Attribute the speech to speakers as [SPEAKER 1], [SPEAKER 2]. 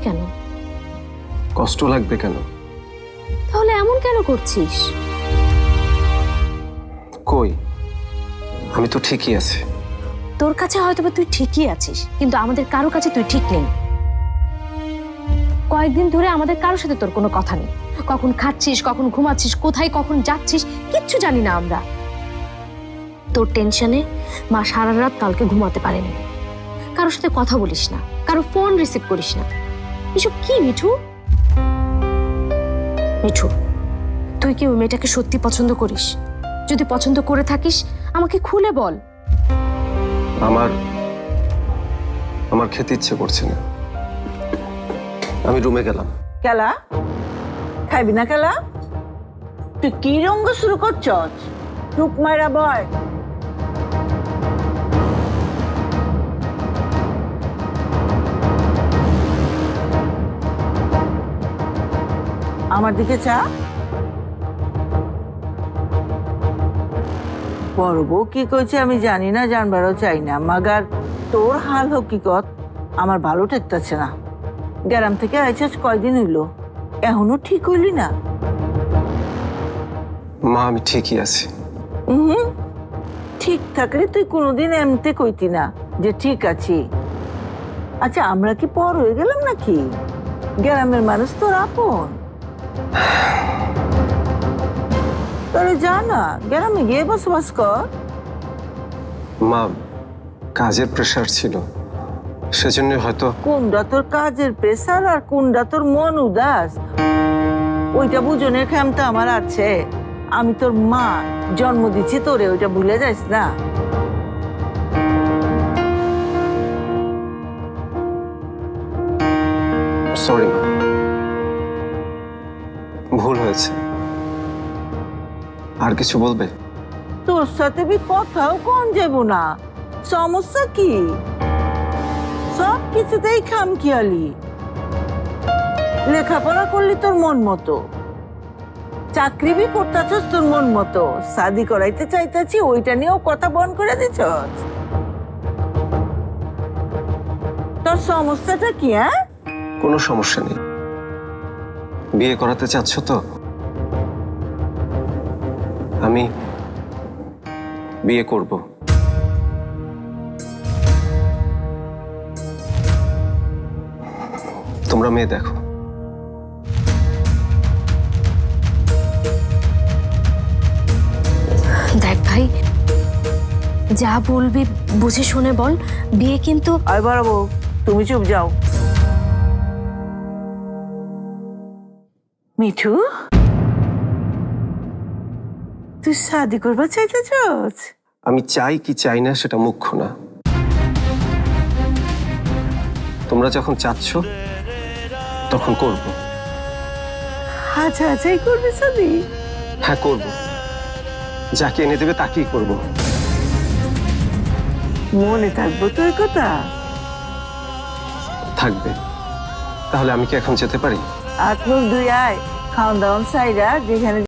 [SPEAKER 1] কেন?
[SPEAKER 2] কষ্ট লাগবে কেন?
[SPEAKER 1] তাহলে এমন কেন করছিস?
[SPEAKER 2] কই, আমি তো ঠিকই আছি।
[SPEAKER 1] তোর কাছে হয়তো তুই ঠিকই আছিস, কিন্তু আমাদের কারো কাছে তুই ঠিক নেই। কয়েকদিন ধরে আমাদের কারোর সাথে তোর কোনো কথা নেই। কখন খাচ্ছিস, কখন ঘুমাচ্ছিস, কোথায় কখন যাচ্ছিস কিচ্ছু জানি না আমরা। তোর টেনশনে মা সারা রাত কালকে ঘুমাতে পারেনি। কারোর সাথে কথা বলিস না, কারো ফোন রিসিভ করিস না। এসব কি মিঠু? মিঠু, তুই কি ওই মেয়েটাকে সত্যি পছন্দ করিস? যদি পছন্দ করে থাকিস আমাকে খুলে বল।
[SPEAKER 2] আমার খেতে ইচ্ছে করছে না, আমি রুমে গেলাম।
[SPEAKER 3] কেলা খাইবি না? কেলা তুই কি রঙ্গ শুরু করছস? টুক মাইরা বয়। আমার দিকে চা। বড় বউ কি কইছে আমি জানি না, জানবারও চাই না, মাগার তোর হাল হকিকত আমার ভালো ঠেকতেছে না। গ্রাম থেকে আইছাস কয়দিন হইলো, এখনো ঠিক হইলি না?
[SPEAKER 2] মা আমি ঠিকই আছি।
[SPEAKER 3] ঠিক থাকলে তুই কোনোদিন এমনিতে কইতি না যে ঠিক আছি। আচ্ছা আমরা কি পর হয়ে গেলাম নাকি? গ্রামের মানুষ তোর আপন। তোরে জানা গ্রামে গিয়ে বসবাস কর।
[SPEAKER 2] মা কাজের প্রেশার ছিল, সেজন্য হয়তো।
[SPEAKER 3] কোনটা তোর কাজের প্রেসার আর কোনটা তোর মন উদাস, ওইটা বুঝনের ক্ষমতা আমার আছে। আমি তোর মা, জন্ম দিচ্ছি তোরে, ওইটা ভুলে যাস না।
[SPEAKER 2] সরি মা, ভুল হয়েছে। আর কিছু বলবে?
[SPEAKER 3] তোর সাথে বি কথাও কম যাব না। সমস্যা কি? সব কিছুতেই খামখেয়ালি। লেখাপড়া করলি তোর মন মতো, চাকরি বি করতেছস তোর মন মতো, শাদি করাইতে চাইতেছি ওইটা নিয়েও কথা বন্ধ করে দিছস। তোর সমস্যাটা কি? হ্যাঁ,
[SPEAKER 2] কোনো সমস্যা নেই। বিয়ে করাতে চাচ্ছ তো? আমি বিয়ে করব। তোমরা মেয়ে দেখো।
[SPEAKER 1] দেখ ভাই, যা বলবি বুঝে শুনে বল। বিয়ে কিন্তু
[SPEAKER 3] আয় বাড়াবো, তুমি চুপ যাও। মিঠু, তুই শাদি করবা চাইতেছস?
[SPEAKER 2] আমি চাই কি চাই না সেটা মুখ্য না। তোমরা যখন চাচ্ছ তখন করব।
[SPEAKER 3] আচ্ছা আচ্ছাই করবি শাদি?
[SPEAKER 2] হ্যাঁ করব, যাকে এনে দেবে তাকেই করব।
[SPEAKER 3] মনে থাকবো তোর কথা?
[SPEAKER 2] থাকবে। তাহলে আমি কি এখন যেতে পারি?
[SPEAKER 3] আত্মুখ দুই আয়, খাওয়ান দাওয়ান সাইরা যেখানে